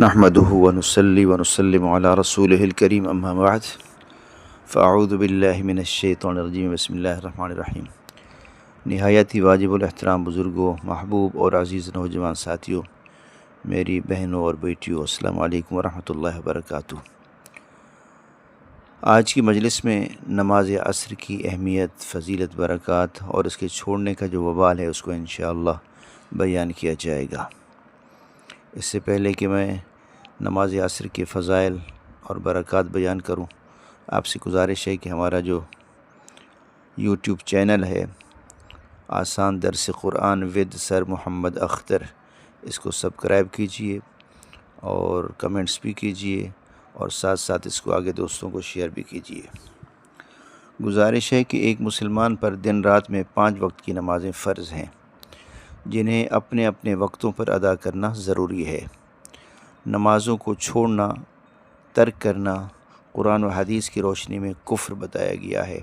نحمده ونصلي ونسلم على رسوله الكريم اما بعد فاعوذ باللہ من الشیطان الرجیم بسم اللہ الرحمن الرحیم۔ نہایت ہی واجب الاحترام بزرگوں، محبوب اور عزیز نوجوان ساتھیوں، میری بہنوں اور بیٹیوں، السلام علیکم ورحمۃ اللہ وبرکاتہ۔ آج کی مجلس میں نماز عصر کی اہمیت، فضیلت، برکات اور اس کے چھوڑنے کا جو وبال ہے اس کو انشاءاللہ بیان کیا جائے گا۔ اس سے پہلے کہ میں نماز عصر کے فضائل اور برکات بیان کروں، آپ سے گزارش ہے کہ ہمارا جو یوٹیوب چینل ہے آسان درس قرآن ود سر محمد اختر، اس کو سبسکرائب کیجئے اور کمنٹس بھی کیجئے اور ساتھ ساتھ اس کو آگے دوستوں کو شیئر بھی کیجئے۔ گزارش ہے کہ ایک مسلمان پر دن رات میں 5 وقت کی نمازیں فرض ہیں، جنہیں اپنے اپنے وقتوں پر ادا کرنا ضروری ہے۔ نمازوں کو چھوڑنا، ترک کرنا قرآن و حدیث کی روشنی میں کفر بتایا گیا ہے۔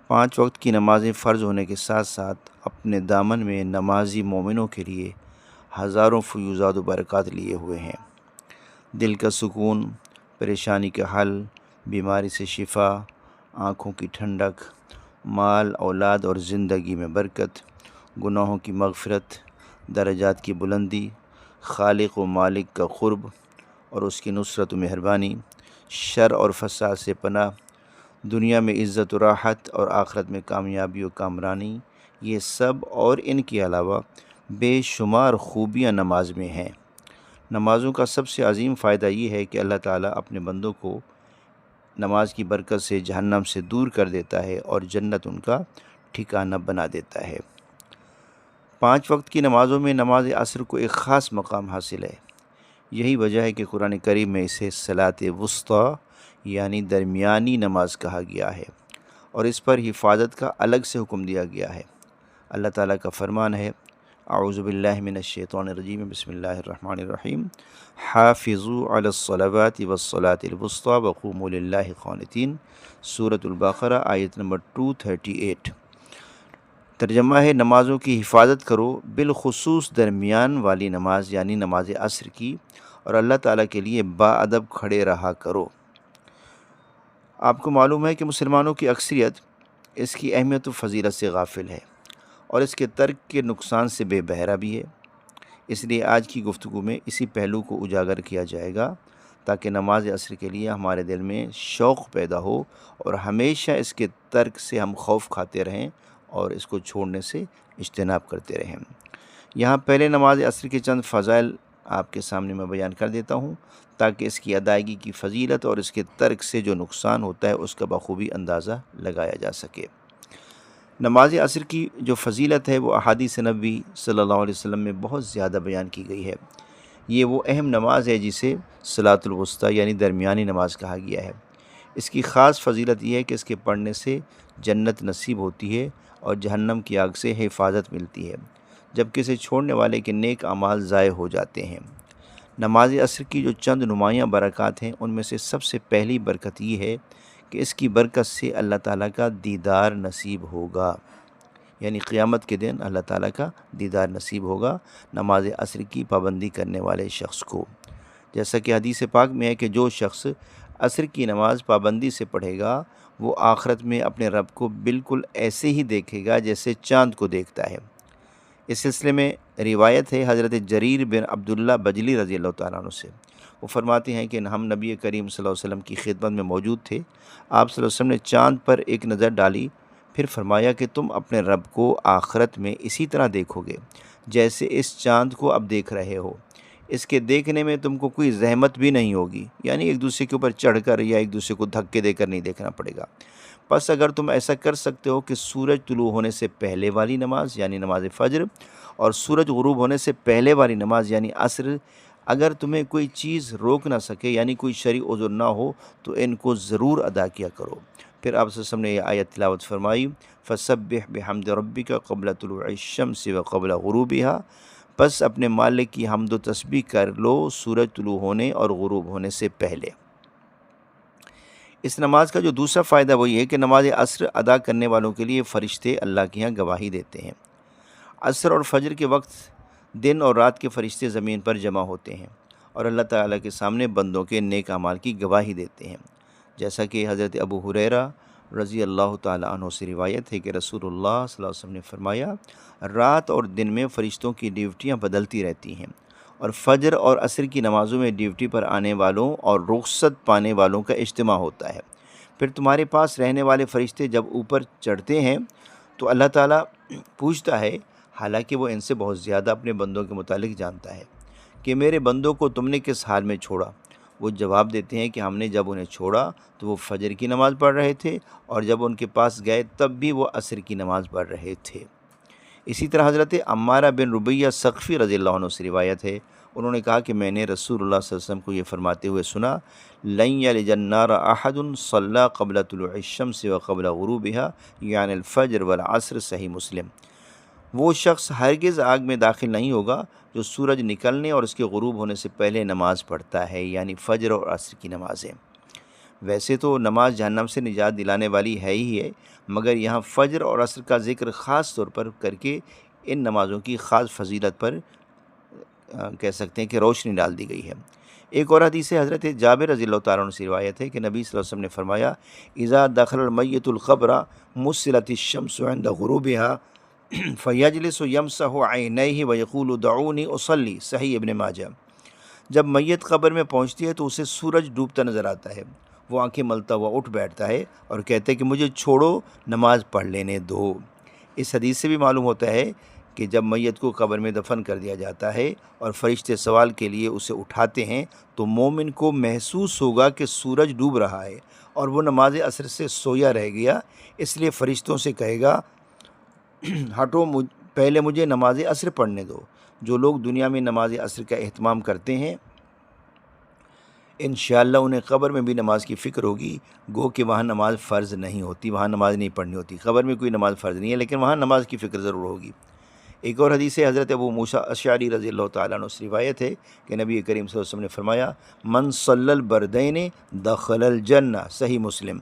5 وقت کی نمازیں فرض ہونے کے ساتھ ساتھ اپنے دامن میں نمازی مومنوں کے لیے ہزاروں فیوزات و برکات لیے ہوئے ہیں۔ دل کا سکون، پریشانی کا حل، بیماری سے شفا، آنکھوں کی ٹھنڈک، مال، اولاد اور زندگی میں برکت، گناہوں کی مغفرت، درجات کی بلندی، خالق و مالک کا قرب اور اس کی نصرت و مہربانی، شر اور فساد سے پناہ، دنیا میں عزت و راحت اور آخرت میں کامیابی و کامرانی، یہ سب اور ان کے علاوہ بے شمار خوبیاں نماز میں ہیں۔ نمازوں کا سب سے عظیم فائدہ یہ ہے کہ اللہ تعالیٰ اپنے بندوں کو نماز کی برکت سے جہنم سے دور کر دیتا ہے اور جنت ان کا ٹھکانہ بنا دیتا ہے۔ 5 وقت کی نمازوں میں نماز عصر کو ایک خاص مقام حاصل ہے۔ یہی وجہ ہے کہ قرآن کریم میں اسے صلاۃ وسطیٰ یعنی درمیانی نماز کہا گیا ہے اور اس پر حفاظت کا الگ سے حکم دیا گیا ہے۔ اللہ تعالیٰ کا فرمان ہے، اعوذ باللہ من الشیطان الرجیم بسم اللہ الرحمن الرحیم، حافظوا علی الصلوات والصلاۃ الوسطیٰ وقوموا للہ قانتین، سورۃ البقرہ آیت نمبر 238۔ ترجمہ ہے، نمازوں کی حفاظت کرو، بالخصوص درمیان والی نماز یعنی نماز عصر کی، اور اللہ تعالیٰ کے لیے باادب کھڑے رہا کرو۔ آپ کو معلوم ہے کہ مسلمانوں کی اکثریت اس کی اہمیت و فضیلت سے غافل ہے اور اس کے ترک کے نقصان سے بے بہرہ بھی ہے۔ اس لیے آج کی گفتگو میں اسی پہلو کو اجاگر کیا جائے گا تاکہ نماز عصر کے لیے ہمارے دل میں شوق پیدا ہو اور ہمیشہ اس کے ترک سے ہم خوف کھاتے رہیں اور اس کو چھوڑنے سے اجتناب کرتے رہیں۔ یہاں پہلے نماز عصر کے چند فضائل آپ کے سامنے میں بیان کر دیتا ہوں تاکہ اس کی ادائیگی کی فضیلت اور اس کے ترک سے جو نقصان ہوتا ہے اس کا بخوبی اندازہ لگایا جا سکے۔ نماز عصر کی جو فضیلت ہے وہ احادیث نبوی صلی اللہ علیہ وسلم میں بہت زیادہ بیان کی گئی ہے۔ یہ وہ اہم نماز ہے جسے صلاۃ الوسطیٰ یعنی درمیانی نماز کہا گیا ہے۔ اس کی خاص فضیلت یہ ہے کہ اس کے پڑھنے سے جنت نصیب ہوتی ہے اور جہنم کی آگ سے حفاظت ملتی ہے، جبکہ اسے چھوڑنے والے کے نیک اعمال ضائع ہو جاتے ہیں۔ نماز عصر کی جو چند نمایاں برکات ہیں ان میں سے سب سے پہلی برکت یہ ہے کہ اس کی برکت سے اللہ تعالیٰ کا دیدار نصیب ہوگا، یعنی قیامت کے دن اللہ تعالیٰ کا دیدار نصیب ہوگا نماز عصر کی پابندی کرنے والے شخص کو۔ جیسا کہ حدیث پاک میں ہے کہ جو شخص عصر کی نماز پابندی سے پڑھے گا وہ آخرت میں اپنے رب کو بالکل ایسے ہی دیکھے گا جیسے چاند کو دیکھتا ہے۔ اس سلسلے میں روایت ہے حضرت جریر بن عبداللہ بجلی رضی اللہ تعالیٰ عنہ سے، وہ فرماتے ہیں کہ ہم نبی کریم صلی اللہ علیہ وسلم کی خدمت میں موجود تھے۔ آپ صلی اللہ علیہ وسلم نے چاند پر ایک نظر ڈالی، پھر فرمایا کہ تم اپنے رب کو آخرت میں اسی طرح دیکھو گے جیسے اس چاند کو اب دیکھ رہے ہو۔ اس کے دیکھنے میں تم کو کوئی زحمت بھی نہیں ہوگی، یعنی ایک دوسرے کے اوپر چڑھ کر یا ایک دوسرے کو دھکے دے کر نہیں دیکھنا پڑے گا۔ پس اگر تم ایسا کر سکتے ہو کہ سورج طلوع ہونے سے پہلے والی نماز یعنی نماز فجر اور سورج غروب ہونے سے پہلے والی نماز یعنی عصر، اگر تمہیں کوئی چیز روک نہ سکے یعنی کوئی شرعی عذر نہ ہو تو ان کو ضرور ادا کیا کرو۔ پھر آپ صلی اللہ علیہ وسلم نے یہ آیت تلاوت فرمائی، فَسَبِّحْ بِحَمْدِ رَبِّكَ قَبْلَ طُلُوعِ الشَّمْسِ وَقَبْلَ غُرُوبِهَا، پس اپنے مالک کی حمد و تسبیح کر لو سورج طلوع ہونے اور غروب ہونے سے پہلے۔ اس نماز کا جو دوسرا فائدہ وہ یہ ہے کہ نماز عصر ادا کرنے والوں کے لیے فرشتے اللہ کے یہاں گواہی دیتے ہیں۔ عصر اور فجر کے وقت دن اور رات کے فرشتے زمین پر جمع ہوتے ہیں اور اللہ تعالیٰ کے سامنے بندوں کے نیک اعمال کی گواہی دیتے ہیں، جیسا کہ حضرت ابو ہریرہ رضی اللہ تعالیٰ عنہ سے روایت ہے کہ رسول اللہ صلی اللہ علیہ وسلم نے فرمایا، رات اور دن میں فرشتوں کی ڈیوٹیاں بدلتی رہتی ہیں، اور فجر اور عصر کی نمازوں میں ڈیوٹی پر آنے والوں اور رخصت پانے والوں کا اجتماع ہوتا ہے۔ پھر تمہارے پاس رہنے والے فرشتے جب اوپر چڑھتے ہیں تو اللہ تعالیٰ پوچھتا ہے، حالانکہ وہ ان سے بہت زیادہ اپنے بندوں کے متعلق جانتا ہے، کہ میرے بندوں کو تم نے کس حال میں چھوڑا؟ وہ جواب دیتے ہیں کہ ہم نے جب انہیں چھوڑا تو وہ فجر کی نماز پڑھ رہے تھے، اور جب ان کے پاس گئے تب بھی وہ عصر کی نماز پڑھ رہے تھے۔ اسی طرح حضرت عمارہ بن ربیہ ثقفی رضی اللہ عنہ سے روایت ہے، انہوں نے کہا کہ میں نے رسول اللہ صلی اللہ علیہ وسلم کو یہ فرماتے ہوئے سنا، لن یلج النار احد صلی قبل طلوع الشمس وقبل غروبها یعنی الفجر والعصر، صحیح مسلم۔ وہ شخص ہرگز آگ میں داخل نہیں ہوگا جو سورج نکلنے اور اس کے غروب ہونے سے پہلے نماز پڑھتا ہے، یعنی فجر اور عصر کی نمازیں۔ ویسے تو نماز جہنم سے نجات دلانے والی ہے ہی ہے، مگر یہاں فجر اور عصر کا ذکر خاص طور پر کر کے ان نمازوں کی خاص فضیلت پر کہہ سکتے ہیں کہ روشنی ڈال دی گئی ہے۔ ایک اور حدیث سے حضرت جابر رضی اللہ تعالیٰ عنہ سے روایت ہے کہ نبی صلی اللہ علیہ وسلم نے فرمایا، اذا دخل المیت القبر مسلت الشمس عند غروبها فیجلس یمسح عینیہ ویقول دعونی اصلی، صحیح ابن ماجہ۔ جب میت قبر میں پہنچتی ہے تو اسے سورج ڈوبتا نظر آتا ہے، وہ آنکھیں ملتا ہوا اٹھ بیٹھتا ہے اور کہتا ہے کہ مجھے چھوڑو، نماز پڑھ لینے دو۔ اس حدیث سے بھی معلوم ہوتا ہے کہ جب میت کو قبر میں دفن کر دیا جاتا ہے اور فرشتے سوال کے لیے اسے اٹھاتے ہیں تو مومن کو محسوس ہوگا کہ سورج ڈوب رہا ہے اور وہ نماز عصر سے سویا رہ گیا، اس لیے فرشتوں سے کہے گا، ہٹو، پہلے مجھے نماز عصر پڑھنے دو۔ جو لوگ دنیا میں نماز عصر کا اہتمام کرتے ہیں انشاءاللہ انہیں قبر میں بھی نماز کی فکر ہوگی، گو کہ وہاں نماز فرض نہیں ہوتی، وہاں نماز نہیں پڑھنی ہوتی، قبر میں کوئی نماز فرض نہیں ہے لیکن وہاں نماز کی فکر ضرور ہوگی۔ ایک اور حدیث ہے حضرت ابو موسیٰ اشعری رضی اللہ تعالیٰ عنہ سے روایت ہے کہ نبی کریم صلی اللہ علیہ وسلم نے فرمایا، من صلی البردین دخل الجنہ، صحیح مسلم،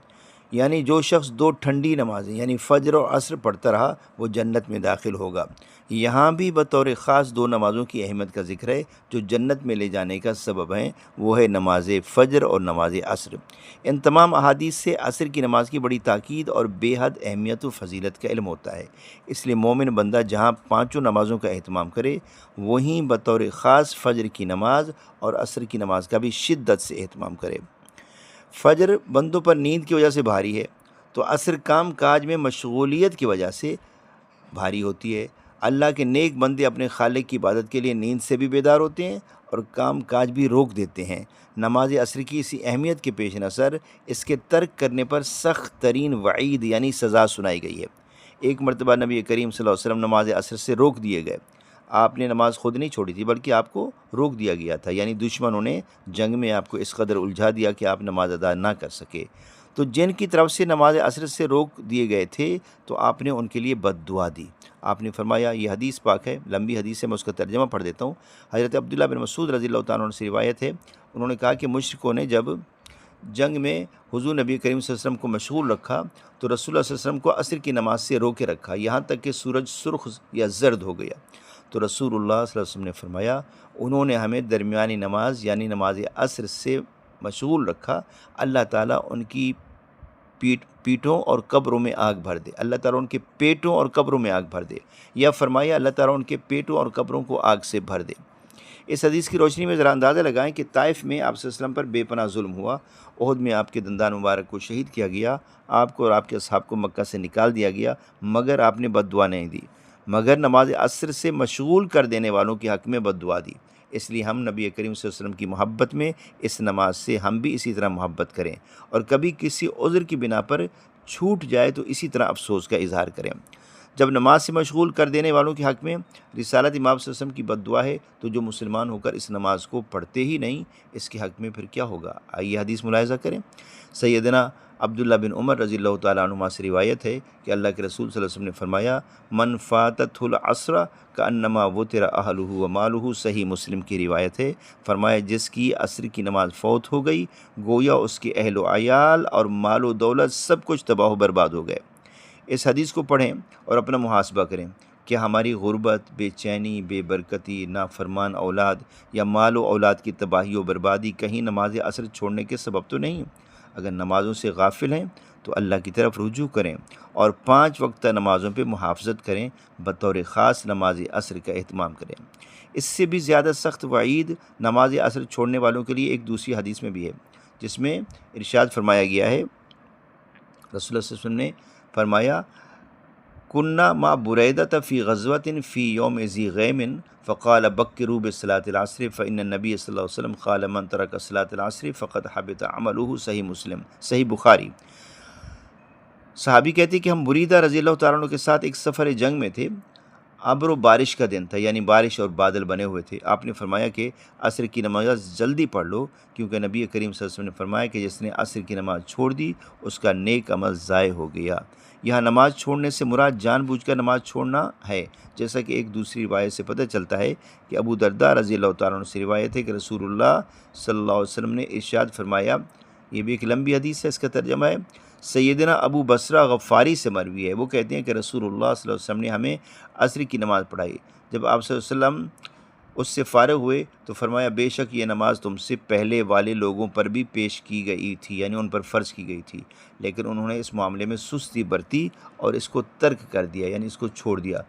یعنی جو شخص دو ٹھنڈی نمازیں یعنی فجر اور عصر پڑھتا رہا وہ جنت میں داخل ہوگا۔ یہاں بھی بطور خاص دو نمازوں کی اہمیت کا ذکر ہے جو جنت میں لے جانے کا سبب ہیں، وہ ہے نماز فجر اور نماز عصر۔ ان تمام احادیث سے عصر کی نماز کی بڑی تاکید اور بے حد اہمیت و فضیلت کا علم ہوتا ہے، اس لیے مومن بندہ جہاں پانچوں نمازوں کا اہتمام کرے وہیں بطور خاص فجر کی نماز اور عصر کی نماز کا بھی شدت سے اہتمام کرے۔ فجر بندوں پر نیند کی وجہ سے بھاری ہے تو عصر کام کاج میں مشغولیت کی وجہ سے بھاری ہوتی ہے۔ اللہ کے نیک بندے اپنے خالق کی عبادت کے لیے نیند سے بھی بیدار ہوتے ہیں اور کام کاج بھی روک دیتے ہیں۔ نماز عصر کی اسی اہمیت کے پیش نظر اس کے ترک کرنے پر سخت ترین وعید یعنی سزا سنائی گئی ہے۔ ایک مرتبہ نبی کریم صلی اللہ علیہ وسلم نماز عصر سے روک دیے گئے۔ آپ نے نماز خود نہیں چھوڑی تھی بلکہ آپ کو روک دیا گیا تھا، یعنی دشمنوں نے جنگ میں آپ کو اس قدر الجھا دیا کہ آپ نماز ادا نہ کر سکے۔ تو جن کی طرف سے نماز عصر سے روک دیے گئے تھے تو آپ نے ان کے لیے بد دعا دی۔ آپ نے فرمایا، یہ حدیث پاک ہے، لمبی حدیث ہے، میں اس کا ترجمہ پڑھ دیتا ہوں۔ حضرت عبداللہ بن مسعود رضی اللہ تعالیٰ عنہ سے روایت ہے، انہوں نے کہا کہ مشرکوں نے جب جنگ میں حضور نبی کریم صلی اللہ علیہ وسلم کو مشغول رکھا تو رسول اللہ صلی اللہ علیہ وسلم کو عصر کی نماز سے روکے رکھا، یہاں تک کہ سورج سرخ یا زرد ہو گیا۔ تو رسول اللہ صلی اللہ علیہ وسلم نے فرمایا، انہوں نے ہمیں درمیانی نماز یعنی نماز عصر سے مشغول رکھا، اللہ تعالیٰ ان کی پیٹھوں اور قبروں میں آگ بھر دے، اللہ تعالیٰ ان کے پیٹوں اور قبروں میں آگ بھر دے، یا فرمایا اللہ تعالیٰ ان کے پیٹوں اور قبروں کو آگ سے بھر دے۔ اس حدیث کی روشنی میں ذرا اندازہ لگائیں کہ طائف میں آپ صلی اللہ علیہ وسلم پر بے پناہ ظلم ہوا، احد میں آپ کے دندان مبارک کو شہید کیا گیا، آپ کو اور آپ کے اصحاب کو مکہ سے نکال دیا گیا، مگر آپ نے بد دعا نہیں دی، مگر نماز عصر سے مشغول کر دینے والوں کے حق میں بد دعا دی۔ اس لیے ہم نبی کریم صلی اللہ علیہ وسلم کی محبت میں اس نماز سے ہم بھی اسی طرح محبت کریں، اور کبھی کسی عذر کی بنا پر چھوٹ جائے تو اسی طرح افسوس کا اظہار کریں۔ جب نماز سے مشغول کر دینے والوں کے حق میں رسالت امام صلی اللہ علیہ وسلم کی بد دعا ہے تو جو مسلمان ہو کر اس نماز کو پڑھتے ہی نہیں، اس کے حق میں پھر کیا ہوگا؟ آئیے حدیث ملاحظہ کریں۔ سیدنا عبداللہ بن عمر رضی اللہ تعالیٰ عنہما سے روایت ہے کہ اللہ کے رسول صلی اللہ علیہ وسلم نے فرمایا، من فاتتہ العصر کانما وتر اہلہ ومالہ، صحیح مسلم کی روایت ہے، فرمایا جس کی عصر کی نماز فوت ہو گئی گویا اس کے اہل و عیال اور مال و دولت سب کچھ تباہ و برباد ہو گئے۔ اس حدیث کو پڑھیں اور اپنا محاسبہ کریں، کیا ہماری غربت، بے چینی، بے برکتی، نافرمان اولاد یا مال و اولاد کی تباہی و بربادی کہیں نماز عصر چھوڑنے کے سبب تو نہیں؟ اگر نمازوں سے غافل ہیں تو اللہ کی طرف رجوع کریں اور 5 وقتہ نمازوں پہ محافظت کریں، بطور خاص نماز عصر کا اہتمام کریں۔ اس سے بھی زیادہ سخت وعید نماز عصر چھوڑنے والوں کے لیے ایک دوسری حدیث میں بھی ہے، جس میں ارشاد فرمایا گیا ہے، رسول اللہ صلی اللہ علیہ وسلم نے فرمایا، کنّا مع بریدۃ فی غزوۃ فی یوم ذی غیم فقال بکروا بصلاۃ العصر فإن النبی صلی اللہ علیہ وسلم قال من ترک صلاۃ العصر فقد حبط عملہ، صحیح مسلم، صحیح بخاری۔ صحابی کہتے کہ ہم بریدہ رضی اللہ تعالیٰ عنہ کے ساتھ ایک سفر جنگ میں تھے، ابر و بارش کا دن تھا، یعنی بارش اور بادل بنے ہوئے تھے۔ آپ نے فرمایا کہ عصر کی نماز جلدی پڑھ لو، کیونکہ نبی کریم صلی اللہ علیہ وسلم نے فرمایا کہ جس نے عصر کی نماز چھوڑ دی اس کا نیک عمل ضائع ہو گیا۔ یہاں نماز چھوڑنے سے مراد جان بوجھ کر نماز چھوڑنا ہے، جیسا کہ ایک دوسری روایت سے پتہ چلتا ہے کہ ابو درداء رضی اللہ تعالیٰ عنہ سے روایت ہے کہ رسول اللہ صلی اللہ علیہ وسلم نے ارشاد فرمایا، یہ بھی ایک لمبی حدیث ہے، اس کا ترجمہ ہے، سیدنا ابو بصرہ غفاری سے مروی ہے، وہ کہتے ہیں کہ رسول اللہ صلی اللہ علیہ وسلم نے ہمیں عصر کی نماز پڑھائی۔ جب آپ صلی اللہ علیہ وسلم اس سے فارغ ہوئے تو فرمایا، بے شک یہ نماز تم سے پہلے والے لوگوں پر بھی پیش کی گئی تھی، یعنی ان پر فرض کی گئی تھی، لیکن انہوں نے اس معاملے میں سستی برتی اور اس کو ترک کر دیا، یعنی اس کو چھوڑ دیا،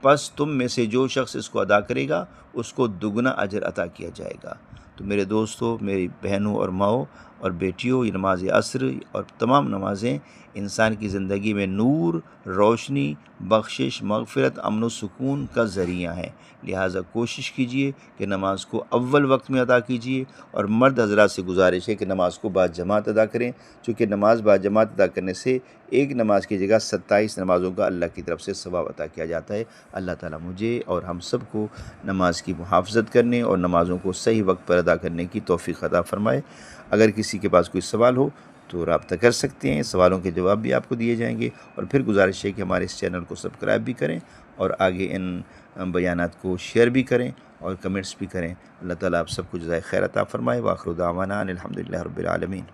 پس تم میں سے جو شخص اس کو ادا کرے گا اس کو دگنا اجر عطا کیا جائے گا۔ تو میرے دوستو، میری بہنوں اور ماؤں اور بیٹیوں، یہ نماز عصر اور تمام نمازیں انسان کی زندگی میں نور، روشنی، بخشش، مغفرت، امن و سکون کا ذریعہ ہیں، لہٰذا کوشش کیجئے کہ نماز کو اول وقت میں ادا کیجئے، اور مرد حضرات سے گزارش ہے کہ نماز کو باجماعت ادا کریں، چونکہ نماز باجماعت ادا کرنے سے ایک نماز کی جگہ 27 نمازوں کا اللہ کی طرف سے ثواب عطا کیا جاتا ہے۔ اللہ تعالیٰ مجھے اور ہم سب کو نماز کی محافظت کرنے اور نمازوں کو صحیح وقت پر ادا کرنے کی توفیق عطا فرمائے۔ اگر کسی کے پاس کوئی سوال ہو تو رابطہ کر سکتے ہیں، سوالوں کے جواب بھی آپ کو دیے جائیں گے، اور پھر گزارش ہے کہ ہمارے اس چینل کو سبسکرائب بھی کریں اور آگے ان بیانات کو شیئر بھی کریں اور کمنٹس بھی کریں۔ اللہ تعالیٰ آپ سب کو جزائے خیر عطا فرمائے۔ وآخر دعوانا ان الحمدللہ رب العالمین۔